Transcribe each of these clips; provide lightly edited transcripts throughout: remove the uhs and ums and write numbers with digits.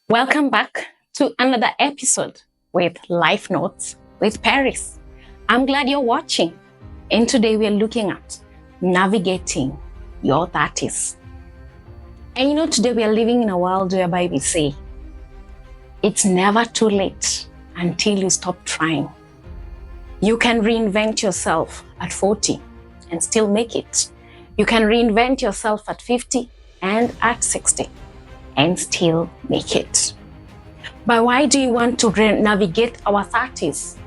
Welcome back to another episode with Life Notes with Peris. I'm glad you're watching, and today we're looking at navigating your 30s. And today we are living in a world whereby we say, it's never too late until you stop trying. You can reinvent yourself at 40 and still make it. You can reinvent yourself at 50 and at 60. And still make it. But why do you want to navigate our 30s?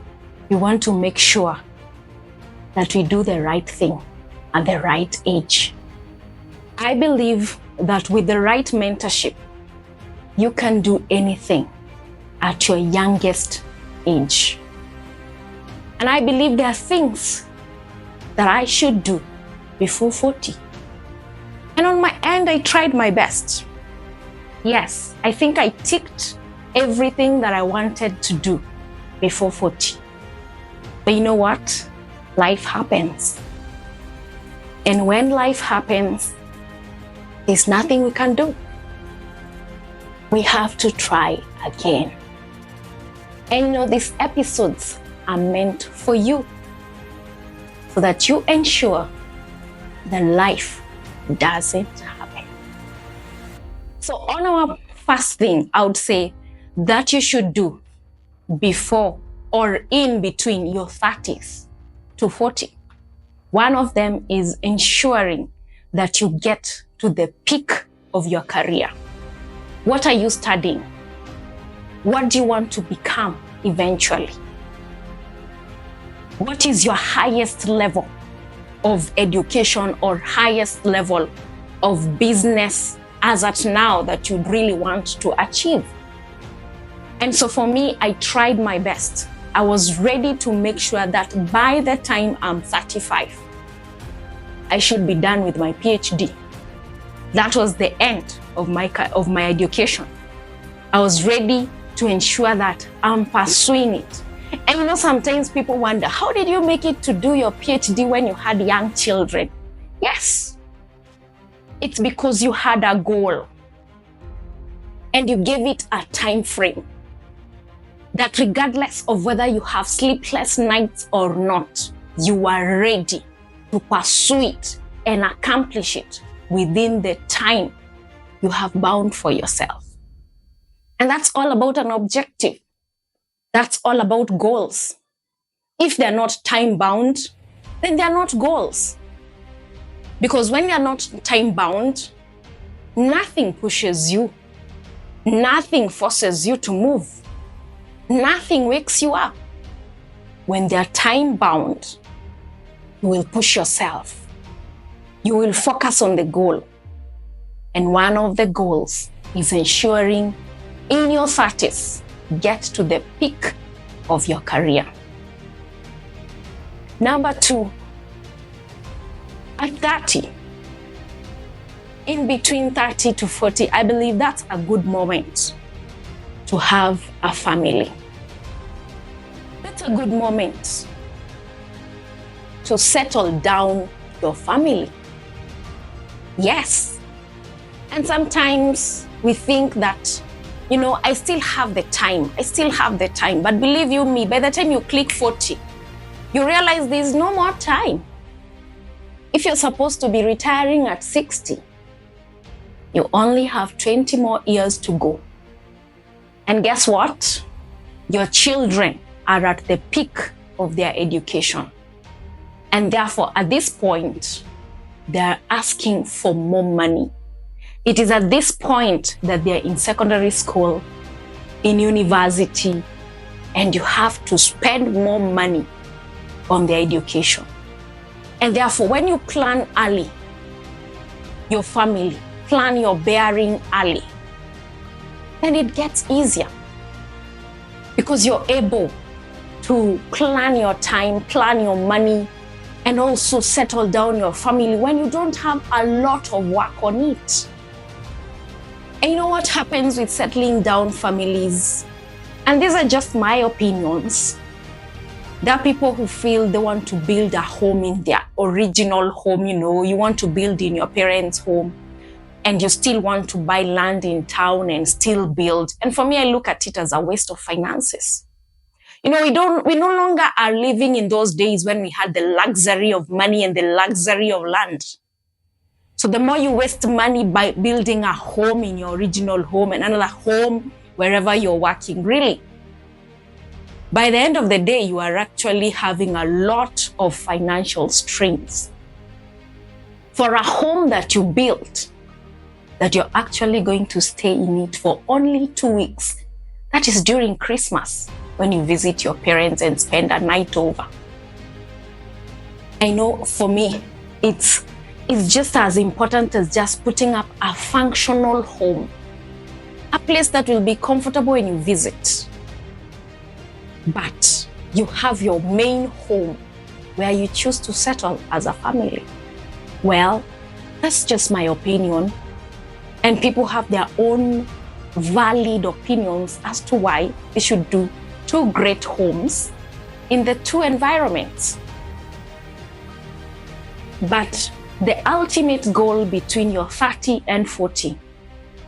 We want to make sure that we do the right thing at the right age. I believe that with the right mentorship, you can do anything at your youngest age. And I believe there are things that I should do before 40. And on my end, I tried my best. Yes, I think I ticked everything that I wanted to do before 40. But you know what? Life happens. And when life happens, there's nothing we can do. We have to try again. And these episodes are meant for you so that you ensure that life doesn't happen. So on our first thing, I would say that you should do before or in between your 30s to 40. One of them is ensuring that you get to the peak of your career. What are you studying? What do you want to become eventually? What is your highest level of education or highest level of business as at now that you really want to achieve? And so for me, I tried my best. I was ready to make sure that by the time I'm 35, I should be done with my PhD. That was the end of my education. I was ready to ensure that I'm pursuing it. And sometimes people wonder, how did you make it to do your PhD when you had young children? Yes. It's because you had a goal and you gave it a time frame that regardless of whether you have sleepless nights or not, you are ready to pursue it and accomplish it within the time you have bound for yourself. And that's all about an objective. That's all about goals. If they're not time bound, then they're not goals. Because when you're not time-bound, nothing pushes you. Nothing forces you to move. Nothing wakes you up. When they're time-bound, you will push yourself. You will focus on the goal. And one of the goals is ensuring in your 30s, get to the peak of your career. Number 2, at 30, in between 30 to 40, I believe that's a good moment to have a family. That's a good moment to settle down your family. Yes. And sometimes we think that, I still have the time. But believe you me, by the time you click 40, you realize there's no more time. If you're supposed to be retiring at 60, you only have 20 more years to go. And guess what? Your children are at the peak of their education. And therefore, at this point, they're asking for more money. It is at this point that they're in secondary school, in university, and you have to spend more money on their education. And therefore, when you plan early, your family, plan your bearing early, then it gets easier. Because you're able to plan your time, plan your money, and also settle down your family when you don't have a lot of work on it. And you know what happens with settling down families? And these are just my opinions. There are people who feel they want to build a home in their original home, you want to build in your parents' home. and you still want to buy land in town and still build. And for me, I look at it as a waste of finances. We no longer are living in those days when we had the luxury of money and the luxury of land. So the more you waste money by building a home in your original home and another home wherever you're working, really, by the end of the day, you are actually having a lot of financial strains. For a home that you built, that you're actually going to stay in it for only 2 weeks, that is during Christmas, when you visit your parents and spend a night over. I know for me, it's just as important as just putting up a functional home, a place that will be comfortable when you visit. But you have your main home where you choose to settle as a family. Well, that's just my opinion. And people have their own valid opinions as to why they should do 2 great homes in the 2 environments. But the ultimate goal between your 30 and 40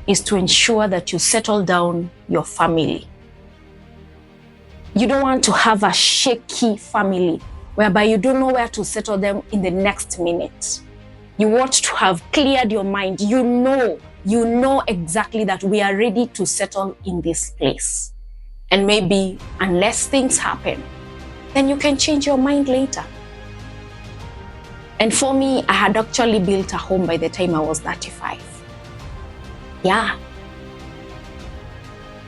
is to ensure that you settle down your family. You don't want to have a shaky family whereby you don't know where to settle them in the next minute. You want to have cleared your mind. You know exactly that we are ready to settle in this place. And maybe unless things happen, then you can change your mind later. And for me, I had actually built a home by the time I was 35. Yeah.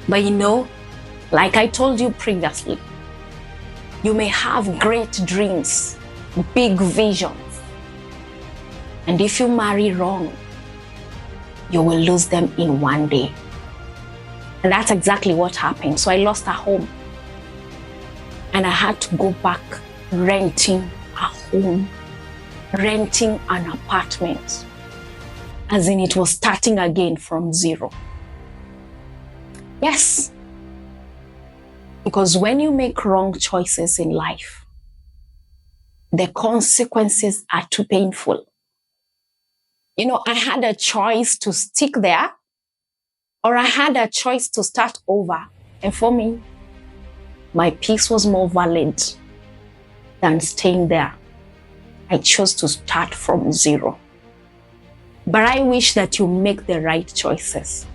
But like I told you previously, you may have great dreams, big visions. And if you marry wrong, you will lose them in one day. And that's exactly what happened. So I lost a home. And I had to go back renting a home, renting an apartment. As in, it was starting again from zero. Yes. Because when you make wrong choices in life, the consequences are too painful. I had a choice to stick there, or I had a choice to start over. And for me, my peace was more valid than staying there. I chose to start from zero. But I wish that you make the right choices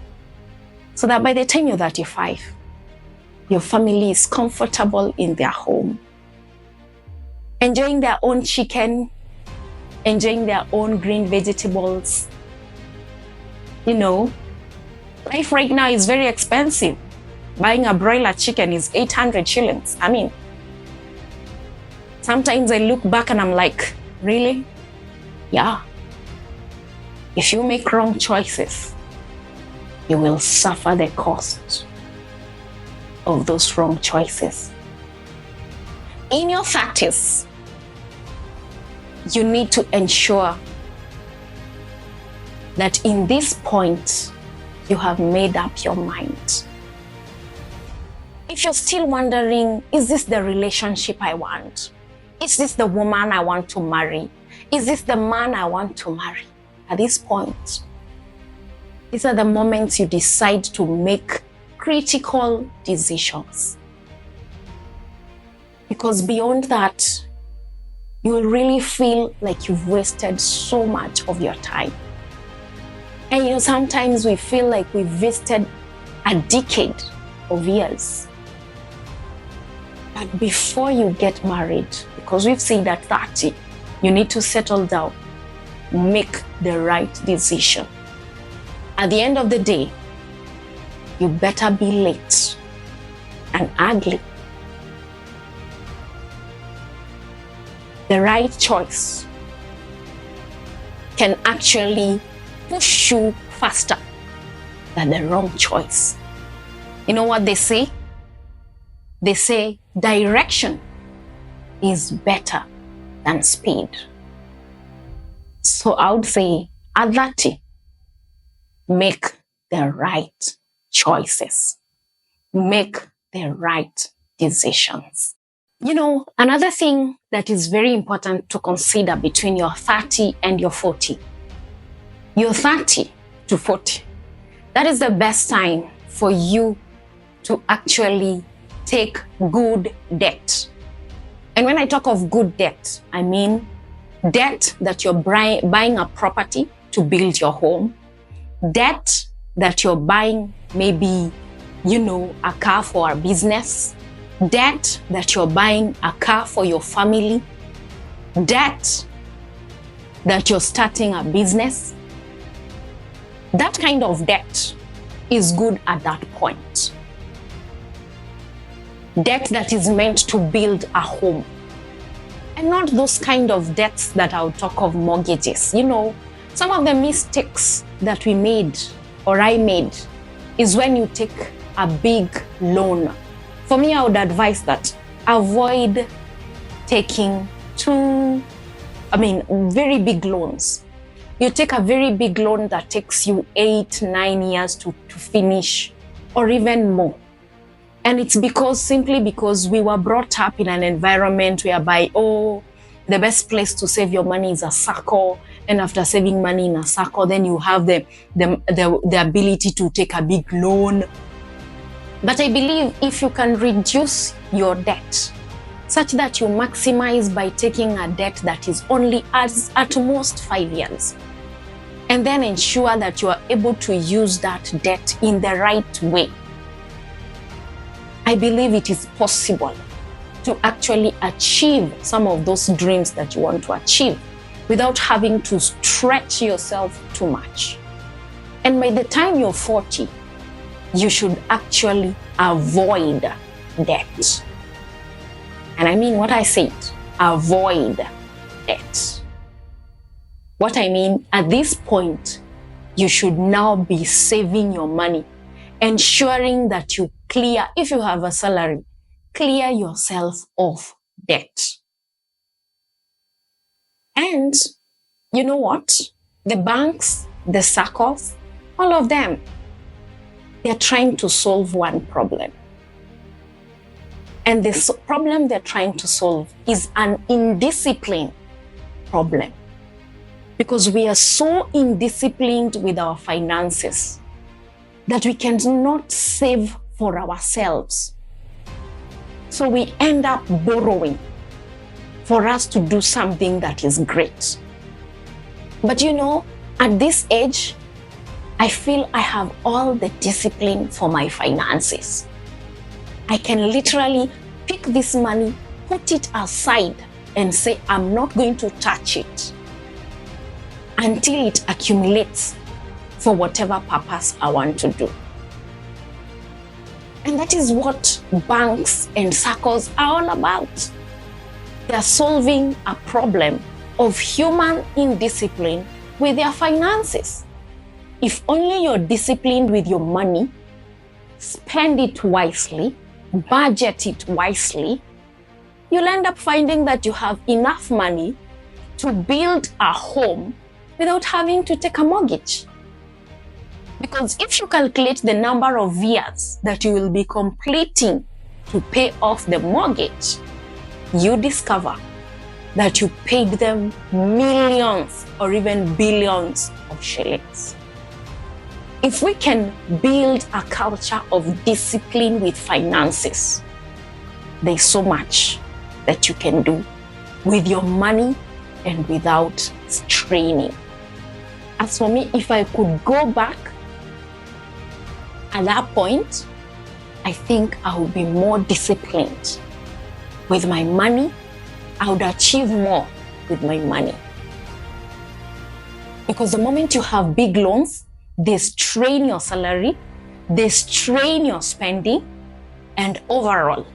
so that by the time you're 35, your family is comfortable in their home, enjoying their own chicken, enjoying their own green vegetables. Life right now is very expensive. Buying a broiler chicken is 800 shillings. I mean, sometimes I look back and I'm like, really? Yeah. If you make wrong choices, you will suffer the cost of those wrong choices. In your 30s, you need to ensure that in this point, you have made up your mind. If you're still wondering, is this the relationship I want? Is this the woman I want to marry? Is this the man I want to marry? At this point, these are the moments you decide to make critical decisions. Because beyond that, you will really feel like you've wasted so much of your time. And sometimes we feel like we've wasted a decade of years. But before you get married, because we've said at 30, you need to settle down, make the right decision. At the end of the day, you better be late and ugly. The right choice can actually push you faster than the wrong choice. You know what they say? They say direction is better than speed. So I would say at 30, make the right choices. Make the right decisions. Another thing that is very important to consider between your 30 and your 40. Your 30 to 40. That is the best time for you to actually take good debt. And when I talk of good debt, I mean debt that you're buying a property to build your home, debt that you're buying maybe, a car for a business, debt that you're buying a car for your family, debt that you're starting a business. That kind of debt is good at that point. Debt that is meant to build a home. And not those kind of debts that I'll talk of mortgages. Some of the mistakes that we made or I made is when you take a big loan. For me, I would advise that avoid taking very big loans. You take a very big loan that takes you 8-9 years to finish or even more. And it's simply because we were brought up in an environment whereby, the best place to save your money is a SACCO. And after saving money in a SACCO, then you have the ability to take a big loan. But I believe if you can reduce your debt such that you maximize by taking a debt that is only at most 5 years, and then ensure that you are able to use that debt in the right way, I believe it is possible to actually achieve some of those dreams that you want to achieve without having to stretch yourself too much. And by the time you're 40, you should actually avoid debt. And I mean what I said, avoid debt. What I mean, at this point, you should now be saving your money, ensuring that you clear, if you have a salary, clear yourself of debt. And you know what? The banks, the SACCOs, all of them, they're trying to solve one problem. And the problem they're trying to solve is an indiscipline problem. Because we are so indisciplined with our finances that we cannot save for ourselves. So we end up borrowing for us to do something that is great. But at this age, I feel I have all the discipline for my finances. I can literally pick this money, put it aside, and say, I'm not going to touch it until it accumulates for whatever purpose I want to do. And that is what banks and SACCOs are all about. They are solving a problem of human indiscipline with their finances. If only you're disciplined with your money, spend it wisely, budget it wisely, you'll end up finding that you have enough money to build a home without having to take a mortgage. Because if you calculate the number of years that you will be completing to pay off the mortgage, you discover that you paid them millions or even billions of shillings. If we can build a culture of discipline with finances, there's so much that you can do with your money and without straining. As for me, if I could go back at that point, I think I would be more disciplined with my money. I would achieve more with my money. Because the moment you have big loans, they strain your salary, they strain your spending, and overall,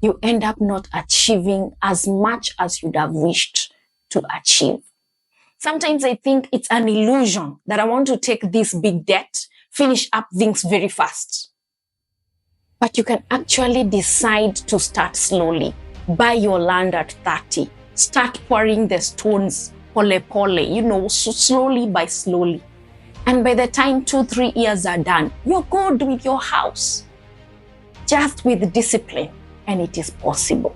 you end up not achieving as much as you'd have wished to achieve. Sometimes I think it's an illusion that I want to take this big debt, finish up things very fast. But you can actually decide to start slowly. Buy your land at 30. Start pouring the stones, pole, so slowly by slowly. And by the time 2-3 years are done, you're good with your house. Just with discipline, and it is possible.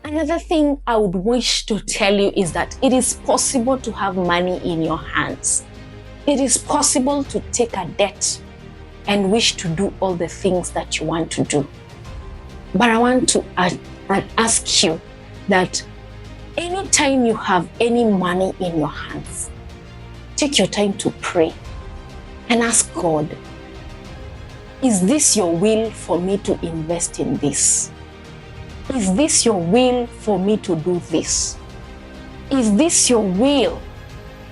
Another thing I would wish to tell you is that it is possible to have money in your hands It is possible to take a debt and wish to do all the things that you want to do. But I want to ask you that anytime you have any money in your hands, take your time to pray and ask God, is this your will for me to invest in this? Is this your will for me to do this? Is this your will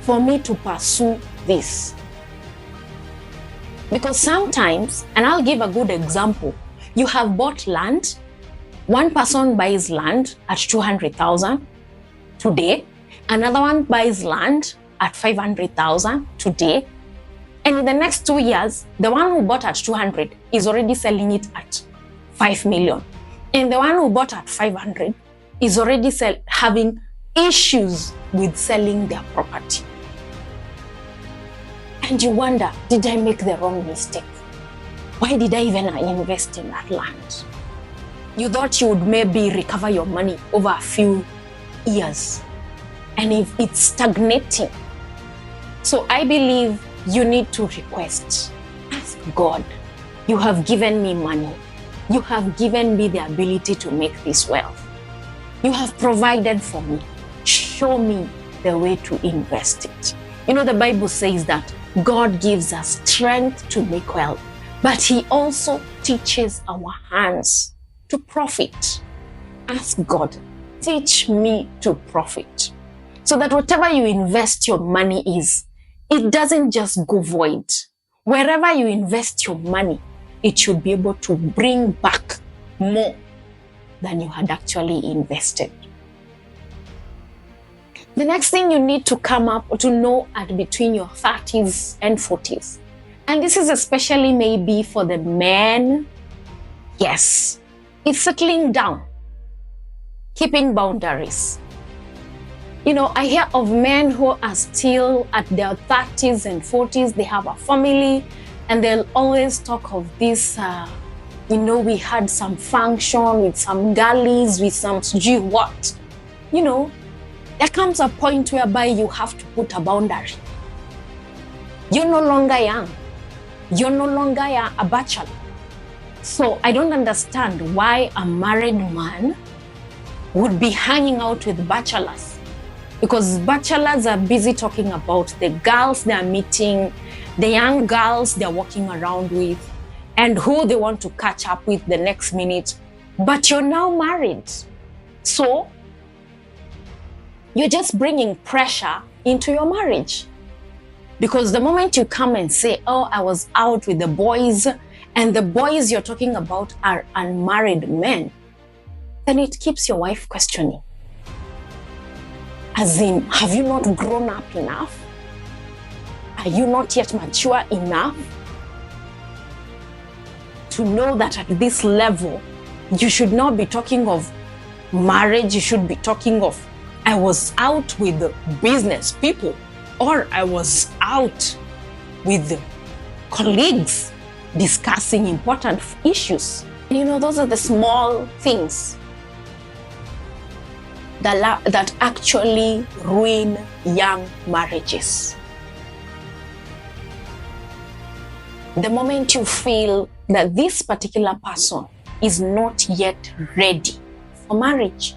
for me to pursue this? Because sometimes, and I'll give a good example, you have bought land. One person buys land at 200,000 today. Another one buys land at 500,000 today. And in the next 2 years, the one who bought at 200 is already selling it at 5 million. And the one who bought at 500 is already having issues with selling their property. And you wonder, did I make the wrong mistake? Why did I even invest in that land? You thought you would maybe recover your money over a few years. And if it's stagnating. So I believe you need to request. Ask God, you have given me money. You have given me the ability to make this wealth. You have provided for me. Show me the way to invest it. You know, the Bible says that God gives us strength to make wealth, but He also teaches our hands to profit. Ask God, teach me to profit, so that whatever you invest your money is, it doesn't just go void. Wherever you invest your money, it should be able to bring back more than you had actually invested. The next thing you need to come up to know at between your 30s and 40s, and this is especially maybe for the men, yes, it's settling down, keeping boundaries. You know, I hear of men who are still at their 30s and 40s, they have a family, and they'll always talk of this, we had some function with some girlies, with some what. You know, there comes a point whereby you have to put a boundary. You're no longer young. You're no longer a bachelor. So I don't understand why a married man would be hanging out with bachelors. Because bachelors are busy talking about the girls they're meeting, the young girls they're walking around with, and who they want to catch up with the next minute. But you're now married. So you're just bringing pressure into your marriage. Because the moment you come and say, oh, I was out with the boys, and the boys you're talking about are unmarried men, then it keeps your wife questioning. As in, have you not grown up enough? Are you not yet mature enough to know that at this level, you should not be talking of marriage, you should be talking of, I was out with business people, or I was out with colleagues discussing important issues. You know, those are the small things that actually ruin young marriages. The moment you feel that this particular person is not yet ready for marriage.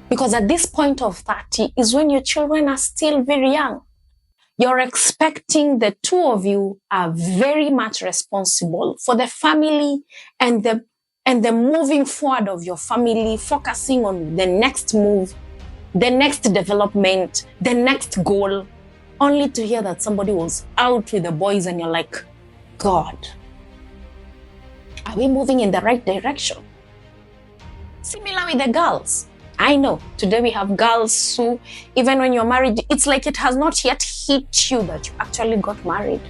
Because at this point of 30 is when your children are still very young. You're expecting the two of you are very much responsible for the family and the moving forward of your family, focusing on the next move, the next development, the next goal, only to hear that somebody was out with the boys and you're like, God, are we moving in the right direction? Similar with the girls. I know today we have girls who, even when you're married, it's like it has not yet hit you that you actually got married.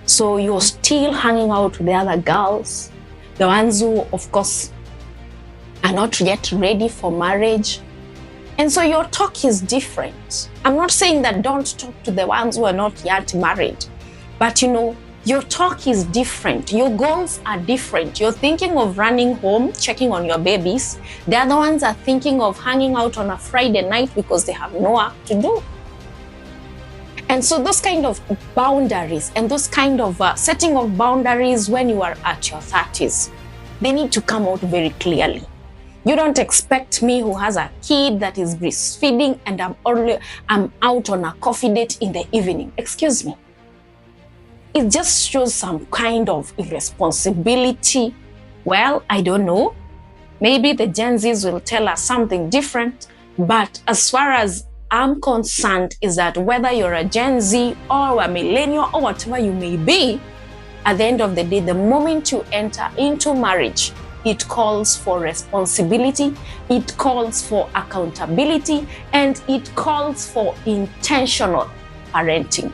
So you're still hanging out with the other girls, the ones who, of course, are not yet ready for marriage. And so your talk is different. I'm not saying that don't talk to the ones who are not yet married, but you know, your talk is different. Your goals are different. You're thinking of running home, checking on your babies. The other ones are thinking of hanging out on a Friday night because they have no work to do. And so those kind of boundaries and those kind of setting of boundaries when you are at your 30s, they need to come out very clearly. You don't expect me who has a kid that is breastfeeding and I'm out on a coffee date in the evening. Excuse me. It just shows some kind of irresponsibility. Well, I don't know. Maybe the Gen Zs will tell us something different. But as far as I'm concerned, is that whether you're a Gen Z or a millennial or whatever you may be, at the end of the day, the moment you enter into marriage, it calls for responsibility, it calls for accountability, and it calls for intentional parenting.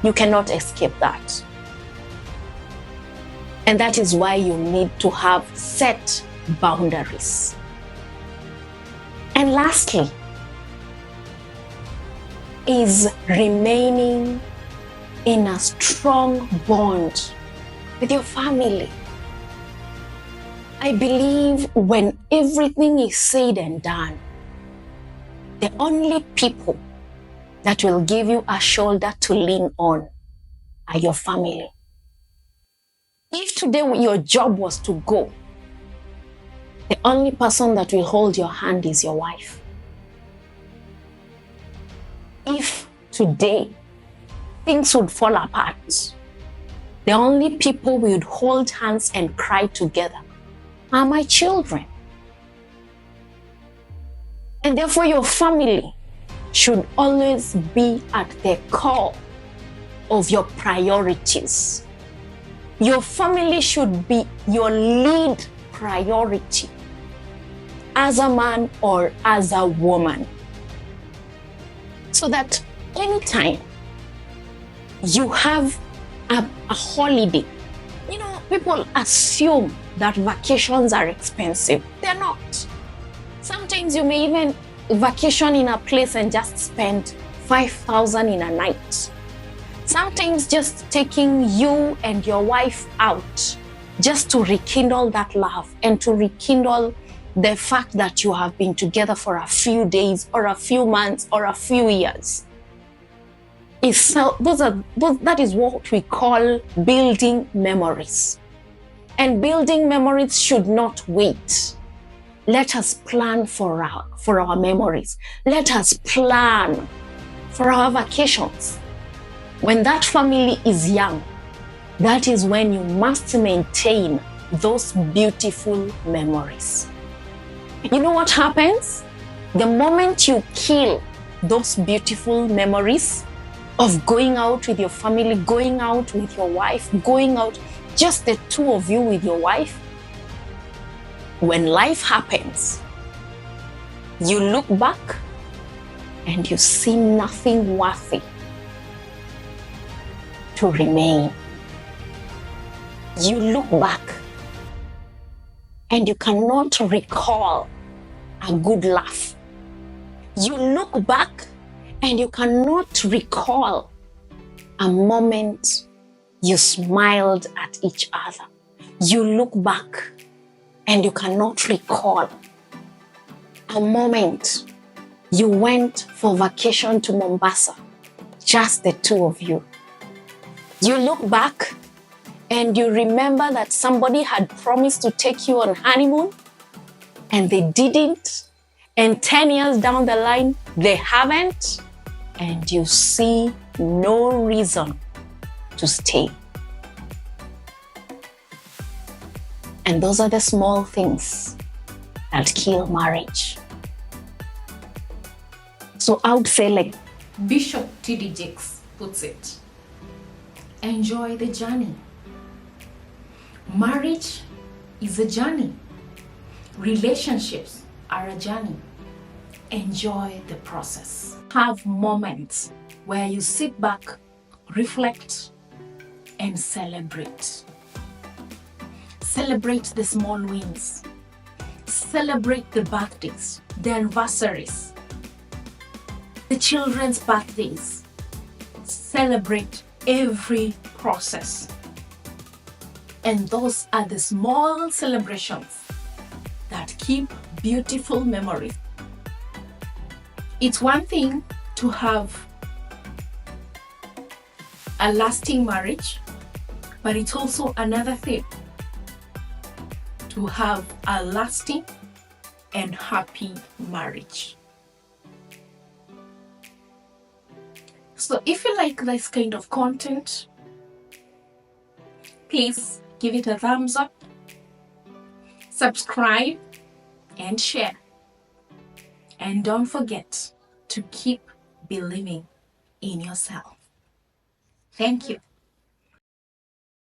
You cannot escape that. And that is why you need to have set boundaries. And lastly, is remaining in a strong bond with your family. I believe when everything is said and done, the only people that will give you a shoulder to lean on are your family. If today your job was to go, the only person that will hold your hand is your wife. If today things would fall apart, the only people we would hold hands and cry together are my children. And therefore your family should always be at the core of your priorities. Your family should be your lead priority as a man or as a woman. So that anytime you have a holiday, people assume that vacations are expensive. They're not. Sometimes you may even vacation in a place and just spend 5,000 in a night. Sometimes just taking you and your wife out just to rekindle that love and to rekindle the fact that you have been together for a few days or a few months or a few years. That is what we call building memories. And building memories should not wait. Let us plan for our memories. Let us plan for our vacations. When that family is young, that is when you must maintain those beautiful memories. You know what happens? The moment you kill those beautiful memories of going out with your family, going out with your wife, going out, just the two of you with your wife, when life happens, you look back and you see nothing worthy to remain. You look back and you cannot recall a good laugh. You look back and you cannot recall a moment you smiled at each other. You look back and you cannot recall a moment you went for vacation to Mombasa, just the two of you. You look back and you remember that somebody had promised to take you on honeymoon and they didn't, and 10 years down the line, they haven't, and you see no reason to stay. And those are the small things that kill marriage. So I would say, like Bishop T.D. Jakes puts it, enjoy the journey. Marriage is a journey. Relationships are a journey. Enjoy the process. Have moments where you sit back, reflect, and celebrate. Celebrate the small wins. Celebrate the birthdays, the anniversaries, the children's birthdays. Celebrate every process. And those are the small celebrations that keep beautiful memories. It's one thing to have a lasting marriage, but it's also another thing to have a lasting and happy marriage. So if you like this kind of content, please give it a thumbs up, subscribe, and share. And don't forget to keep believing in yourself. Thank you.